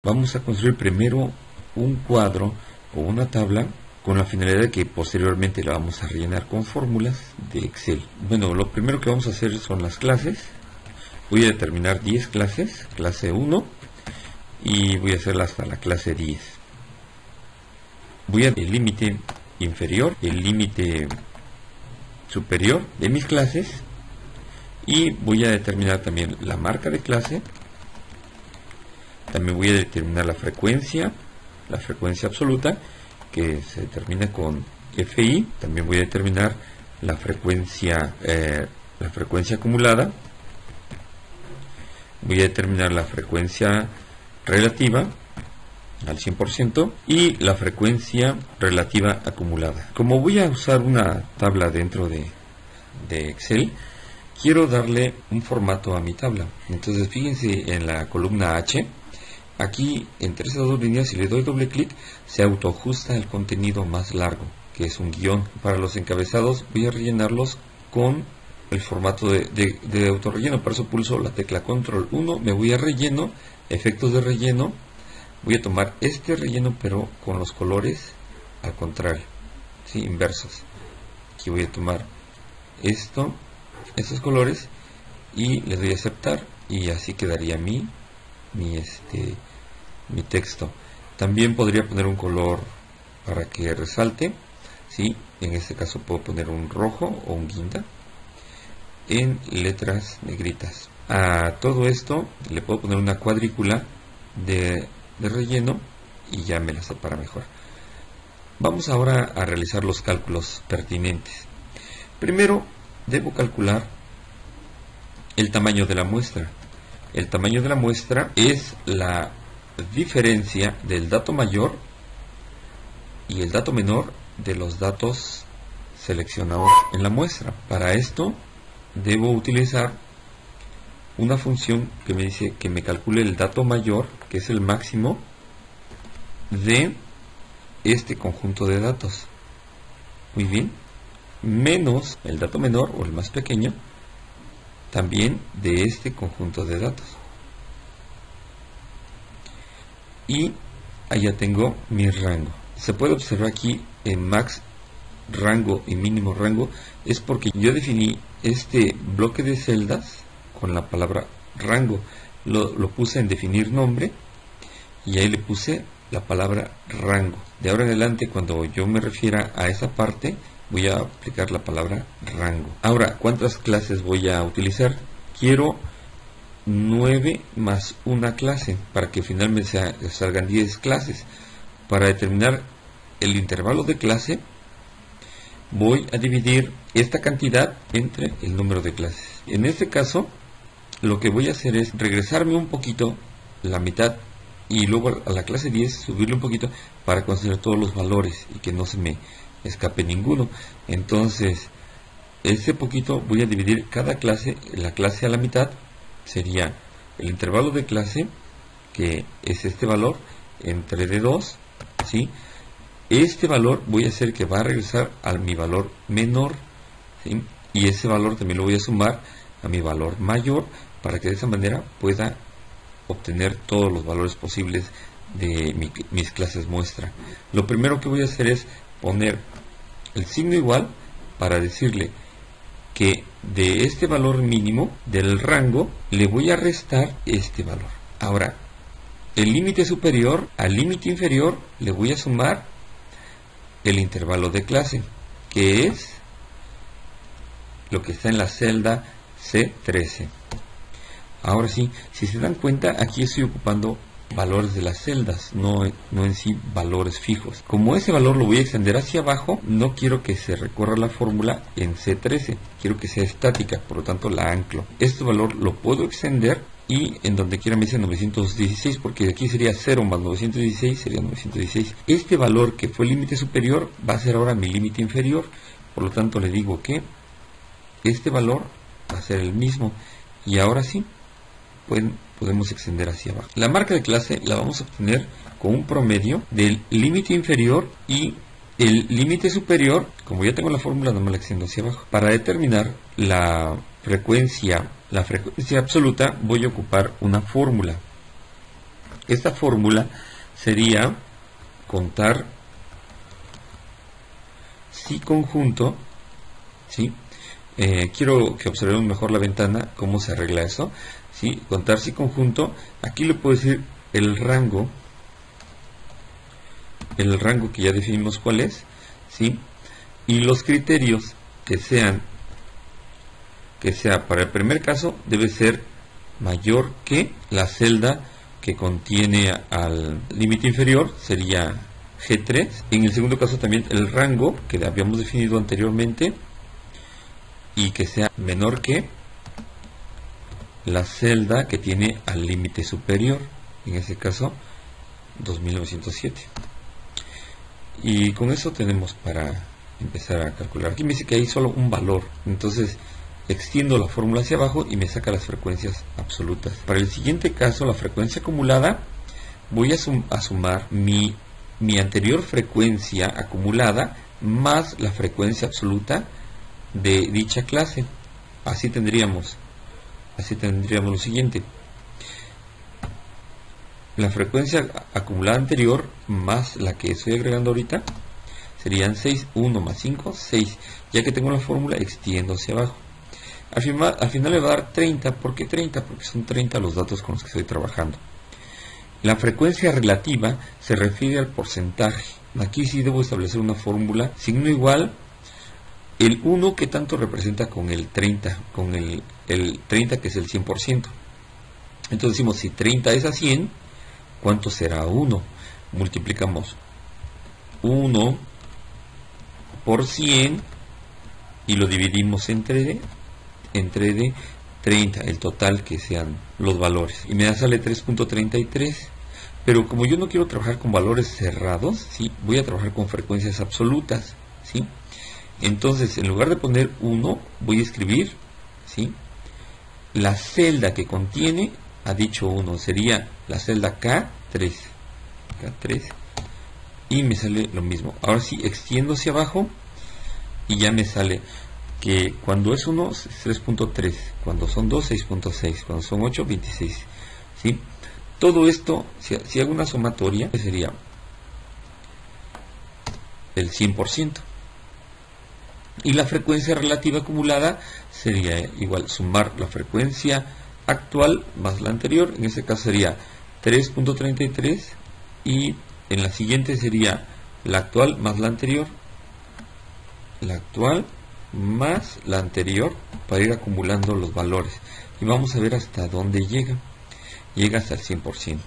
Vamos a construir primero un cuadro o una tabla con la finalidad de que posteriormente la vamos a rellenar con fórmulas de Excel. Bueno, lo primero que vamos a hacer son las clases. Voy a determinar 10 clases, clase 1, y voy a hacerla hasta la clase 10. Voy a el límite inferior, el límite superior de mis clases, y voy a determinar también la marca de clase. También voy a determinar la frecuencia absoluta, que se determina con FI. También voy a determinar la frecuencia acumulada. Voy a determinar la frecuencia relativa al 100% y la frecuencia relativa acumulada. Como voy a usar una tabla dentro de Excel, quiero darle un formato a mi tabla. Entonces fíjense en la columna H. Aquí, entre esas dos líneas, si le doy doble clic, se autoajusta el contenido más largo, que es un guión. Para los encabezados voy a rellenarlos con el formato de autorrelleno. Para eso pulso la tecla control 1, me voy a relleno, efectos de relleno. Voy a tomar este relleno, pero con los colores al contrario, ¿sí? Inversos. Aquí voy a tomar estos colores y le doy a aceptar, y así quedaría mi texto. También podría poner un color para que resalte, ¿sí? En este caso puedo poner un rojo o un guinda en letras negritas. A todo esto le puedo poner una cuadrícula de relleno y ya me la separa mejor. Vamos ahora a realizar los cálculos pertinentes. Primero debo calcular el tamaño de la muestra. El tamaño de la muestra es la diferencia del dato mayor y el dato menor de los datos seleccionados en la muestra. Para esto debo utilizar una función que me dice que me calcule el dato mayor, que es el máximo de este conjunto de datos. Muy bien. Menos el dato menor o el más pequeño también de este conjunto de datos. Y allá tengo mi rango. Se puede observar aquí en max rango y mínimo rango, es porque yo definí este bloque de celdas con la palabra rango. Lo puse en definir nombre y ahí le puse la palabra rango. De ahora en adelante, cuando yo me refiera a esa parte, voy a aplicar la palabra rango. Ahora, ¿cuántas clases voy a utilizar? Quiero 9 más una clase, para que finalmente salgan 10 clases. Para determinar el intervalo de clase, voy a dividir esta cantidad entre el número de clases. En este caso, lo que voy a hacer es regresarme un poquito, la mitad, y luego a la clase 10 subirle un poquito para considerar todos los valores y que no se me escape ninguno. Entonces, ese poquito voy a dividir cada clase, la clase a la mitad, sería el intervalo de clase, que es este valor, entre D2, ¿sí? Este valor voy a hacer que va a regresar a mi valor menor, ¿sí? Y ese valor también lo voy a sumar a mi valor mayor, para que de esa manera pueda obtener todos los valores posibles de mis clases muestra. Lo primero que voy a hacer es poner el signo igual para decirle que de este valor mínimo del rango le voy a restar este valor. Ahora, el límite superior al límite inferior le voy a sumar el intervalo de clase, que es lo que está en la celda C13. Ahora sí, si se dan cuenta, aquí estoy ocupando valores de las celdas, no en sí valores fijos. Como ese valor lo voy a extender hacia abajo, no quiero que se recorra la fórmula en C13, quiero que sea estática, por lo tanto la anclo. Este valor lo puedo extender y en donde quiera me dice 916, porque aquí sería 0 más 916, sería 916. Este valor que fue el límite superior va a ser ahora mi límite inferior, por lo tanto le digo que este valor va a ser el mismo, y ahora sí podemos extender hacia abajo. La marca de clase la vamos a obtener con un promedio del límite inferior y el límite superior. Como ya tengo la fórmula, no me la extiendo hacia abajo. Para determinar la frecuencia absoluta, voy a ocupar una fórmula. esta fórmula sería contar si conjunto, ¿sí? Quiero que observemos mejor la ventana, cómo se arregla eso, ¿sí? Contar si conjunto, aquí le puedo decir el rango que ya definimos cuál es, ¿sí? Y los criterios que sea para el primer caso debe ser mayor que la celda que contiene al límite inferior, sería G3. En el segundo caso también el rango que habíamos definido anteriormente, y que sea menor que la celda que tiene al límite superior, en ese caso 2907. Y con eso tenemos para empezar a calcular. Aquí me dice que hay solo un valor, entonces extiendo la fórmula hacia abajo y me saca las frecuencias absolutas. Para el siguiente caso, la frecuencia acumulada, voy a sumar mi anterior frecuencia acumulada más la frecuencia absoluta de dicha clase. Así tendríamos lo siguiente: la frecuencia acumulada anterior más la que estoy agregando ahorita serían 6, 1 más 5, 6. Ya que tengo la fórmula, extiendo hacia abajo. Al final le va a dar 30. ¿Por qué 30? Porque son 30 los datos con los que estoy trabajando. La frecuencia relativa se refiere al porcentaje. Aquí sí debo establecer una fórmula, signo igual, el 1 que tanto representa con el 30, con el 30 que es el 100%. Entonces decimos, si 30 es a 100, ¿cuánto será 1? Multiplicamos 1 por 100 y lo dividimos entre de 30, el total que sean los valores, y me da sale 3.33. Pero como yo no quiero trabajar con valores cerrados, ¿sí? Voy a trabajar con frecuencias absolutas, ¿sí? Entonces, en lugar de poner 1, voy a escribir, ¿sí?, la celda que contiene a dicho 1, sería la celda K3, y me sale lo mismo. Ahora sí, extiendo hacia abajo y ya me sale que cuando es 1 es 3.3, cuando son 2 6.6, cuando son 8 26, ¿sí? Todo esto, si hago una sumatoria, sería el 100%. Y la frecuencia relativa acumulada sería igual, sumar la frecuencia actual más la anterior. En este caso sería 3.33, y en la siguiente sería la actual más la anterior, la actual más la anterior, para ir acumulando los valores. Y vamos a ver hasta dónde llega. Llega hasta el 100%.